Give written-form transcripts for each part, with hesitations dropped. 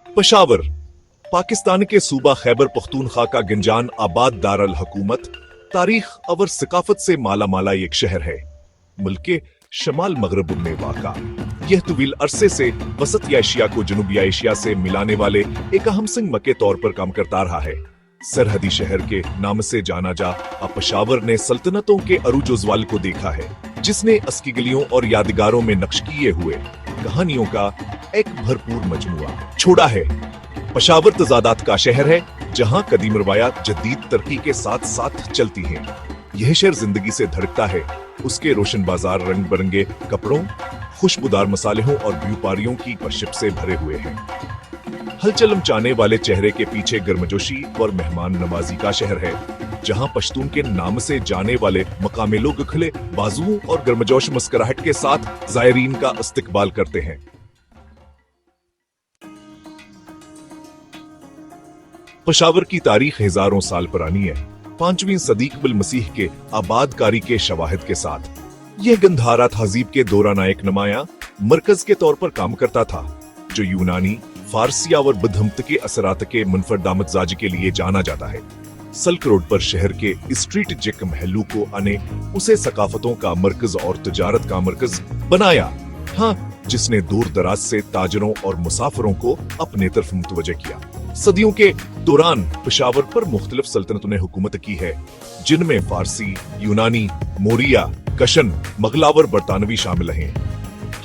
पेशावर पाकिस्तान के सूबा खैबर पख्तूनख्वा का गंजान आबाद दारुल हुकूमत, तारीख और सकाफत से माला माला एक शहर है। मुल्क के शमाल मगरब में वाक़ा यह तवील अरसे से वसत एशिया को जनूबी एशिया से मिलाने वाले एक अहम संगम के तौर पर काम करता रहा है। सरहदी शहर के नाम से जाना जा पेशावर ने सल्तनतों के अरूज उज़्वाल को देखा है, जिसने अस्की गलियों और यादगारों में नक्श किए हुए कहानियों का एक भरपूर मजमुआ छोड़ा है। पेशावर तजादात का शहर है, जहां कदीम रवायात जदीद तरक्की के साथ साथ चलती हैं। यह शहर जिंदगी से धड़कता है। उसके रोशन बाजार रंग बिरंगे कपड़ों, खुशबूदार मसालों और व्यापारियों की कशिश से भरे हुए हैं। हलचल मचाने वाले चेहरे के पीछे गर्मजोशी और मेहमान नवाजी का शहर है, जहां पश्तून के नाम से जाने वाले मकामी लोग खुले बाजुओं और गर्मजोश मुस्कुराहट के साथ ज़ायरीन का इस्तकबाल करते हैं। पेशावर की तारीख हजारों साल पुरानी है। 5वीं सदी क़ब्ल मसीह के आबादकारी के शवाहिद के साथ यह गंधारा तहजीब के दौरान एक नुमाया मरकज के तौर पर काम करता था, जो यूनानी, फारसिया और बुद्धमत के असरात के मुनफरद आमदजाजी के लिए जाना जाता है। सल्क रोड पर शहर के स्ट्रीट जैक महलों को आने उसे सकाफतों का मरकज और तिजारत का मरकज बनाया। हाँ, जिसने दूर दराज से ताजरों और मुसाफिरों को अपने तरफ मुतवज्जे किया। सदियों के दौरान पेशावर पर मुख्तलिफ सल्तनतों ने हुकूमत की है, जिनमें फारसी, यूनानी, मोरिया, कशन, मगलावर, बरतानवी शामिल हैं।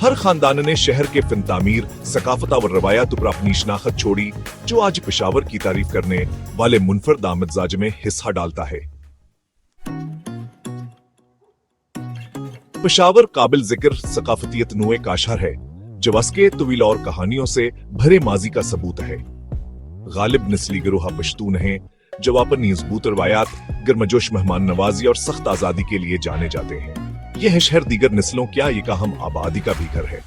हर खानदान ने शहर के फिन तामीर, सकाफत और रवायात पर अपनी शनाख्त छोड़ी, जो आज पेशावर की तारीफ करने वाले मुनफरद आमदजाज में हिस्सा डालता है। पेशावर काबिल जिक्र सकाफतियत नुए का शहर है, जो उसके तवील और कहानियों से भरे माजी का सबूत है। गालिब नस्ली गिरोह पश्तून हैं, जो अपनी मजबूत रवायात, गर्मजोश मेहमान नवाजी और सख्त आजादी के लिए जाने जाते हैं। यह शहर दीगर नस्लों क्या एक अहम आबादी का भी घर है,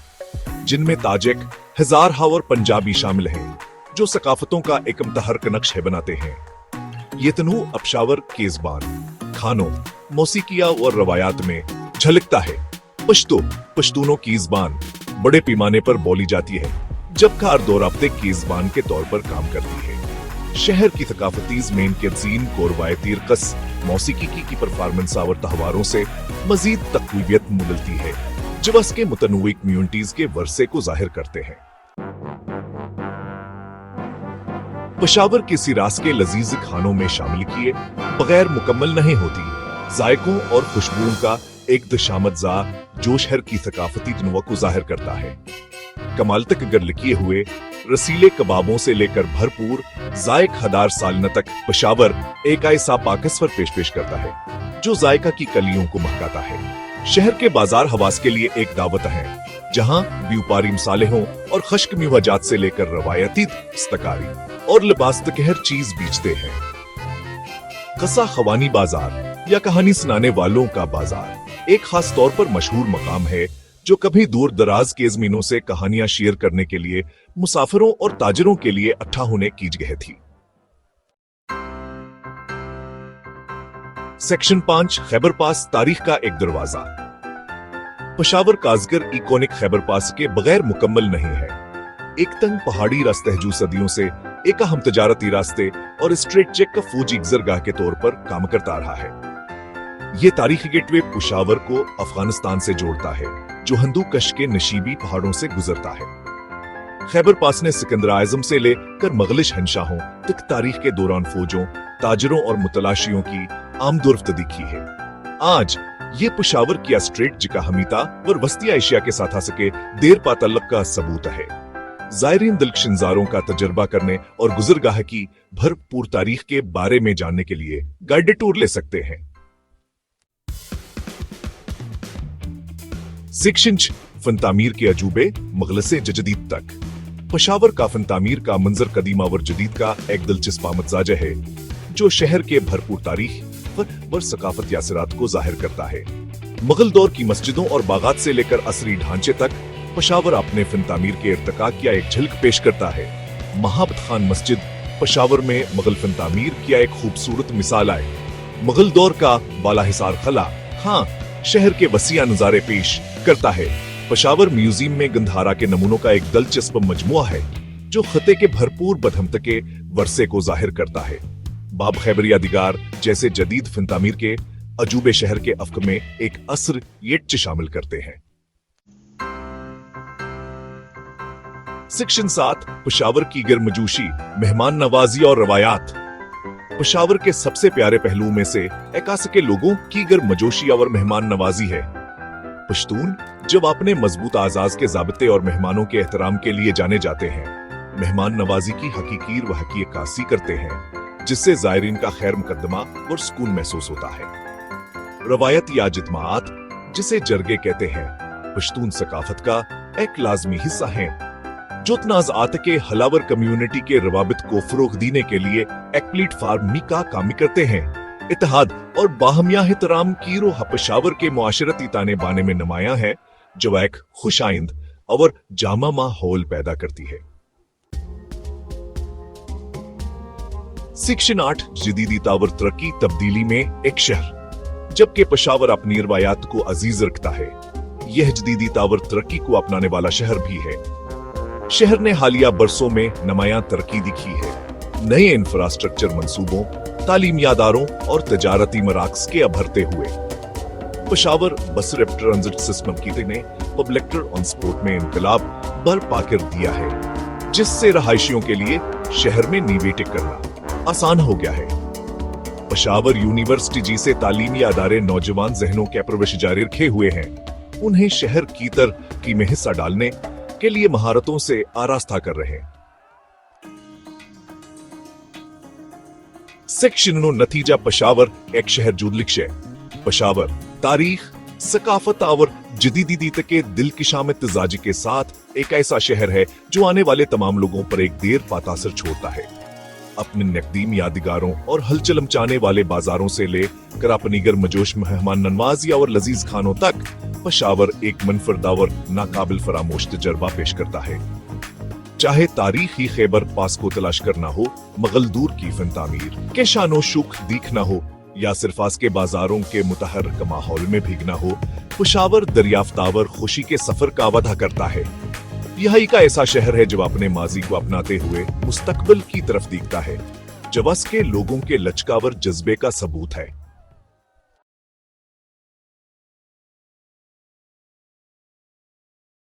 जिनमें ताजिक, हजारहा और पंजाबी शामिल हैं, जो सकाफतों का एक मुतहर्रिक नक्श बनाते हैं। ये तनू पेशावर के ज़बान, खानों, मौसीकिया और रवायात में झलकता है। पश्तूनों की ज़बान बड़े पैमाने पर बोली जाती है, जब कार दो राब्ते की ज़बान के तौर पर काम करती है। शहर की थकाफती ज़मीन के जीन को रवायती रक़स, मौसीकी की परफॉर्मेंस और तहवारों से मजीद तक़वीयत मिलती है, जो उसके मुतनव्वी कम्युनिटीज के वर्से को जाहिर करते हैं। पेशावर किसी रास के लजीज खानों में शामिल किए बगैर मुकम्मल नहीं होती। जायकों और खुशबुओं का एक दशामतजा जो शहर की थकाफती तनव्वुर को जाहिर करता है। कमाल तक गर्ल किए हुए रसीले कबाबों से लेकर भरपूर जायक हदार सालन तक पेशावर एक ऐसा पाकस्वर पेश करता है, जो जायका की कलियों को महकाता है। शहर के बाजार हवास के लिए एक दावत है, जहां व्यापारी मसालेहों और खश्क मेवाजात से लेकर रवायती दस्तकारी और लिबास तक हर चीज बेचते हैं। कसा खवानी बाजार या कहानी सुनाने वालों का बाजार एक खास तौर पर मशहूर मकाम है, जो कभी दूर दराज के ज़मीनों से कहानियां शेयर करने के लिए मुसाफिरों और ताजरों के लिए इकट्ठा होने की जगह थी। सेक्शन 5 खैबर पास, तारीख का एक दरवाजा। पेशावर काजगर इकोनिक खैबर पास के बगैर मुकम्मल नहीं है। एक तंग पहाड़ी रास्ते जो सदियों से एक अहम तजारती रास्ते और स्ट्रेट चेक का फौजी गुजरगाह के तौर पर काम करता रहा है। ये तारीखी गेटवे पेशावर को अफगानिस्तान से जोड़ता है, जो हिंदू कश के नशीबी पहाड़ों से गुजरता है। खैबर पास ने सिकंदर आज़म से लेकर मुग़ल शहंशाहों तक तारीख के दौरान फौजों, ताजरों और मुतलाशियों की आमदोरफ्त दिखी है। आज ये पेशावर की स्ट्रेट जिका हमीता और वस्ती एशिया के साथ आ सके देर पा तल्लुक़ का सबूत है। ज़ायरीन दिलशनजारों का तजर्बा करने और गुजरगाह की भरपूर तारीख के बारे में जानने के लिए गाइडेड टूर ले सकते हैं। सेक्शन फन तामीर के अजूबे मुग़ल से जदीद तक। पेशावर का फन तामीर का मंजर कदीमा और जदीद का एक दिलचस्प आमदजाज है, जो शहर के भरपूर तारीख पर सकाफत यासरात को जाहिर करता है। मुग़ल दौर की मस्जिदों और बागात से लेकर असरी ढांचे तक पेशावर अपने फन तामीर के इर्तिका की एक झलक पेश करता है। महाबत खान मस्जिद पेशावर में मुग़ल फन तामीर की एक खूबसूरत मिसाल है। मुग़ल दौर का बाला हिसार खला, हाँ, शहर के वसीया नजारे पेश करता है। पेशावर म्यूजियम में गंधारा के नमूनों का एक दिलचस्प मजमुआ है, जो खत्े के भरपूर बदहमतके वर्से को जाहिर करता है। बाब खैबर यादिगार जैसे जदीद फिनतामीर के अजूबे शहर के अफ्क में एक असर येट शामिल करते हैं। सेक्शन 7 पेशावर की गर्मजोशी, मेहमान नवाजी और रवायात। पेशावर के सबसे प्यारे पहलुओं में से एकास के लोगों की गर्मजोशी और मेहमान नवाजी है। पश्तून जब अपने मजबूत आजाज के ज़ाब्ते और मेहमानों के एहतराम के लिए जाने जाते हैं, मेहमान नवाजी की हकीकीर व हकीकासी करते हैं, जिससे ज़ायरीन का खैर मुकद्दमा और सुकून महसूस होता है। रवायत या जितमात, जिसे जरगे कहते हैं, पश्तून सकाफत का एक लाजमी हिस्सा है, जो तनाज़ात के हलावर कम्युनिटी के रवाबित को फरोग देने के लिए एक प्लेटफार्म का काम करते हैं। इत्तेहाद और बाहमिया एहतराम की रोह पेशावर के मुआशरती ताने बाने में नुमाया है, जो एक खुशाइंद और जामा माहौल पैदा करती है। सेक्शन 8 जदीदी तावर तरक्की तब्दीली में एक शहर। जबकि पेशावर अपनी रवायात को अजीज रखता है, यह जदीदी तावर तरक्की को अपनाने वाला शहर भी है। शहर ने हालिया बरसों में नुमायां तरक्की दिखी है। नए इंफ्रास्ट्रक्चर मंसूबों, तालीमी अदारों और तजारती मराकज़ के अभरते हुए। पेशावर बस रैपिड ट्रांजिट सिस्टम की ने पब्लिक ट्रांसपोर्ट में इनकलाब बर्पा कर दिया है, जिससे रहायशियों के लिए शहर में नींवें टिक करना आसान हो गया है। पेशावर यूनिवर्सिटी जिसे तालीमी अदारे नौजवान जहनों के परवरिश जारी रखे हुए हैं, उन्हें शहर की तरक्की में हिस्सा डालने के लिए महारतों से आरास्ता कर रहे हैं। सेक्शन 9 नतीजा पेशावर एक शहर जुदलिक्श है। पेशावर तारीख, सकाफत और जदीदी के दिलकशा मिजाजी के साथ एक ऐसा शहर है जो आने वाले तमाम लोगों पर एक देर पाता असर छोड़ता है। अपने नकदीम यादगारों और हलचल मचाने वाले बाजारों से लेकर अपनी गर्मजोश मेहमान नवाजी और लजीज खानों तक, पेशावर एक मनफरदा और नाकाबिल फरामोश तजर्बा पेश करता है। चाहे तारीखी खैबर पास को तलाश करना हो, मगल दूर की फनतामीर के शानो शुक दिखना हो, या सिर्फ आज के बाजारों के मुतहर्रिक माहौल में भीगना हो, पेशावर दरियाफ्तावर खुशी के सफर का वादा करता है। यह एक ऐसा शहर है जो अपने माजी को अपनाते हुए मुस्तकबिल की तरफ दिखता है, जो के लोगों के लचकावर जज्बे का सबूत है।